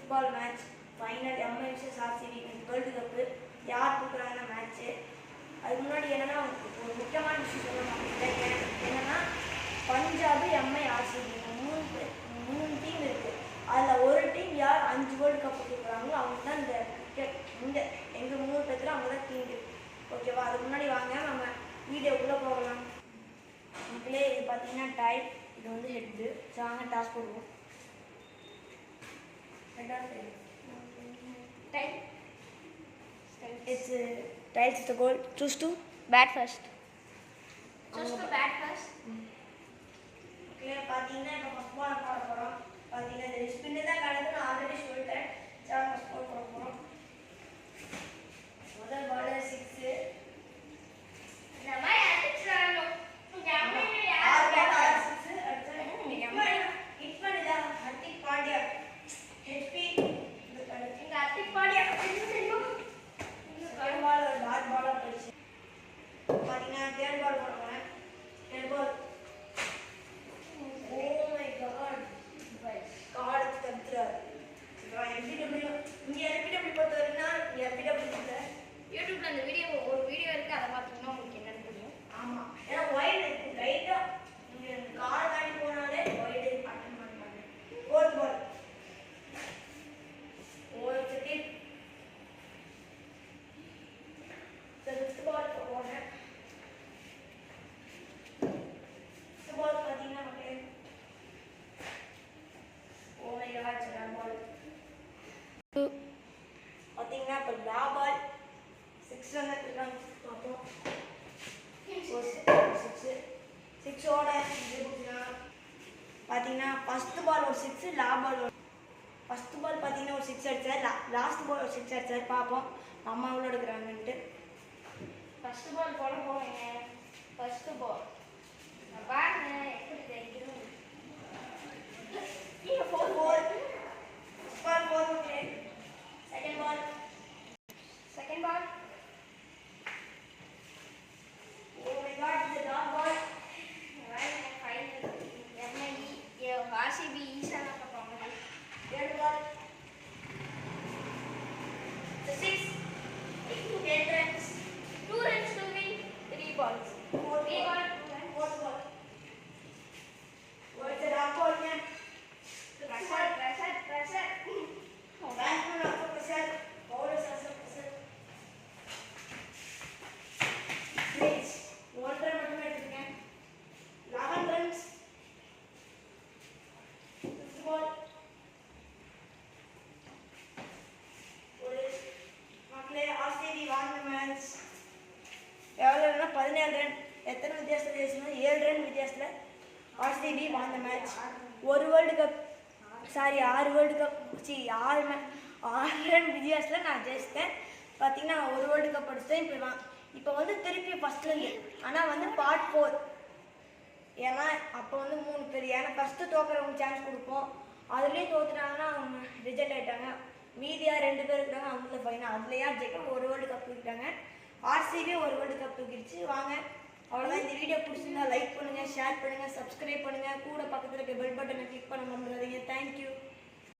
Football match final Mi vs RCB world cup யார் தூக்குறாங்க match. அதுக்கு முன்னாடி என்னன்னா ஒரு முக்கியமான விஷயம் சொல்லணும். என்னன்னா பஞ்சாப் எம்ஐ ஆர்சிபி மூணு டீம் இருக்குது. அதில் ஒரு டீம் யார் 5 வேர்ல்டு கப்பு தூக்குறாங்களோ அவங்க தான் இந்த கிரிக்கெட் எங்கள் 3 பேர்த்துல அவங்க தான் டீம் இருக்குது. ஓகேவா? அதுக்கு முன்னாடி வாங்க நம்ம வீடியோக்குள்ளே போகலாம். மக்களே இது பார்த்தீங்கன்னா டைப், இது வந்து ஹெட்டு. வாங்க டாஸ் போடுவோம். It's tiles the goal. Choose to bat first. Choose to bat first. Okay, பாத்தீங்கன்னா இப்ப ஃபர்ஸ்ட் பால் போட போறோம். பாத்தீங்கன்னா இந்த ஸ்பின் தான் கடந்து ஆல்ரெடி சொல்லிட்டேன். சரி ஃபர்ஸ்ட் பால் போட போறோம். முதல் பால் 6. நம்ம அடிச்சறானோ. யூடியூப்ல அந்த வீடியோ ஒரு வீடியோ இருக்கு, அதை பார்த்தீங்கன்னா உங்களுக்கு என்னன்னு புரியும். ஆமா, ஏன்னா வைட் இருக்கு ரைட்டா நீங்க கார் தாண்டி போனாலே வைட் அட்டெண்ட் பண்ணுவாங்க. ஃபோர்த் பால் ஒரு செகண்ட். ஃபிஃப்த் பால் போறேன். ஃபிஃப்த் பால் பாத்தீங்கன்னா ஓகே. ஓ மை காட், சரி பால் பாத்தீங்கன்னா இப்ப லா பால் 6 ரன் எடுத்துக்கலாம் பாப்போம். 6 ஓட பார்த்தீங்கன்னா ஃபர்ஸ்ட் பால் ஒரு 6, லா பால் ஃபர்ஸ்ட் பால் பார்த்தீங்கன்னா ஒரு 6 அடிச்சார், லாஸ்ட் பால் ஒரு 6 அடிச்சார். பார்ப்போம் அம்மா எவ்வளோ எடுக்கிறாங்கன்ட்டு. ஃபர்ஸ்ட் பால் போட போறீங்க. ஃபர்ஸ்ட் பால் பாருங்க எப்படி தெரியும். நீங்க 4 ball okay. Second ball oh my God, இது லாஸ்ட் பால். ஆர்சிபி ஈஸியாக பார்ப்பாங்க. Third ball 6. 8 runs. 2 runs to win 3 balls. 4 ball. 4th ball. What's the last ball again? Pressure. Batsman also pressure. Bowlers also pressure. Great. 1 run மட்டுமே எடுத்துருக்கேன். 11 runs. 5th ball. ஒரு மக்களே RCB won the match. எவ்வளோன்னா 17 run. எத்தனை வித்தியாசத்தில் ஜெயிச்சோம்? 7 run வித்தியாசத்தில் RCB won the match. ஒரு world cup 6 world cup 6 run வித்தியாசத்தில் நான் ஜெயிச்சிட்டேன். பார்த்தீங்கன்னா ஒரு வேர்ல்டு கப் அடிச்சிட்டேன். இப்போ வந்து திருப்பி ஃபஸ்ட்லேருந்து, ஆனால் வந்து பார்ட் 4. ஏன்னா அப்போ வந்து 3 பேர், ஏன்னா ஃபஸ்ட்டு தோக்குறவங்க சான்ஸ் கொடுப்போம். அதுலேயும் தோத்துட்டாங்கன்னா அவங்க ரிஜெக்ட் ஆகிட்டாங்க. மீதியாக 2 பேர் இருக்கிறாங்க, அவங்கள ஃபைனல். அதில் யார் ஜெயிக்க ஒரு வேர்ல்டு கப் தூக்கிட்டாங்க. ஆர்சிபி ஒரு வேர்ல்டு கப் தூக்கிடுச்சு. வாங்க அவ்வளோதான். இந்த வீடியோ பிடிச்சிருந்தா லைக் பண்ணுங்கள், ஷேர் பண்ணுங்கள், சப்ஸ்கிரைப் பண்ணுங்கள். கூட பக்கத்தில் இருக்க பெல் பட்டனை கிளிக் பண்ண மறந்துடாதீங்க. தேங்க்யூ.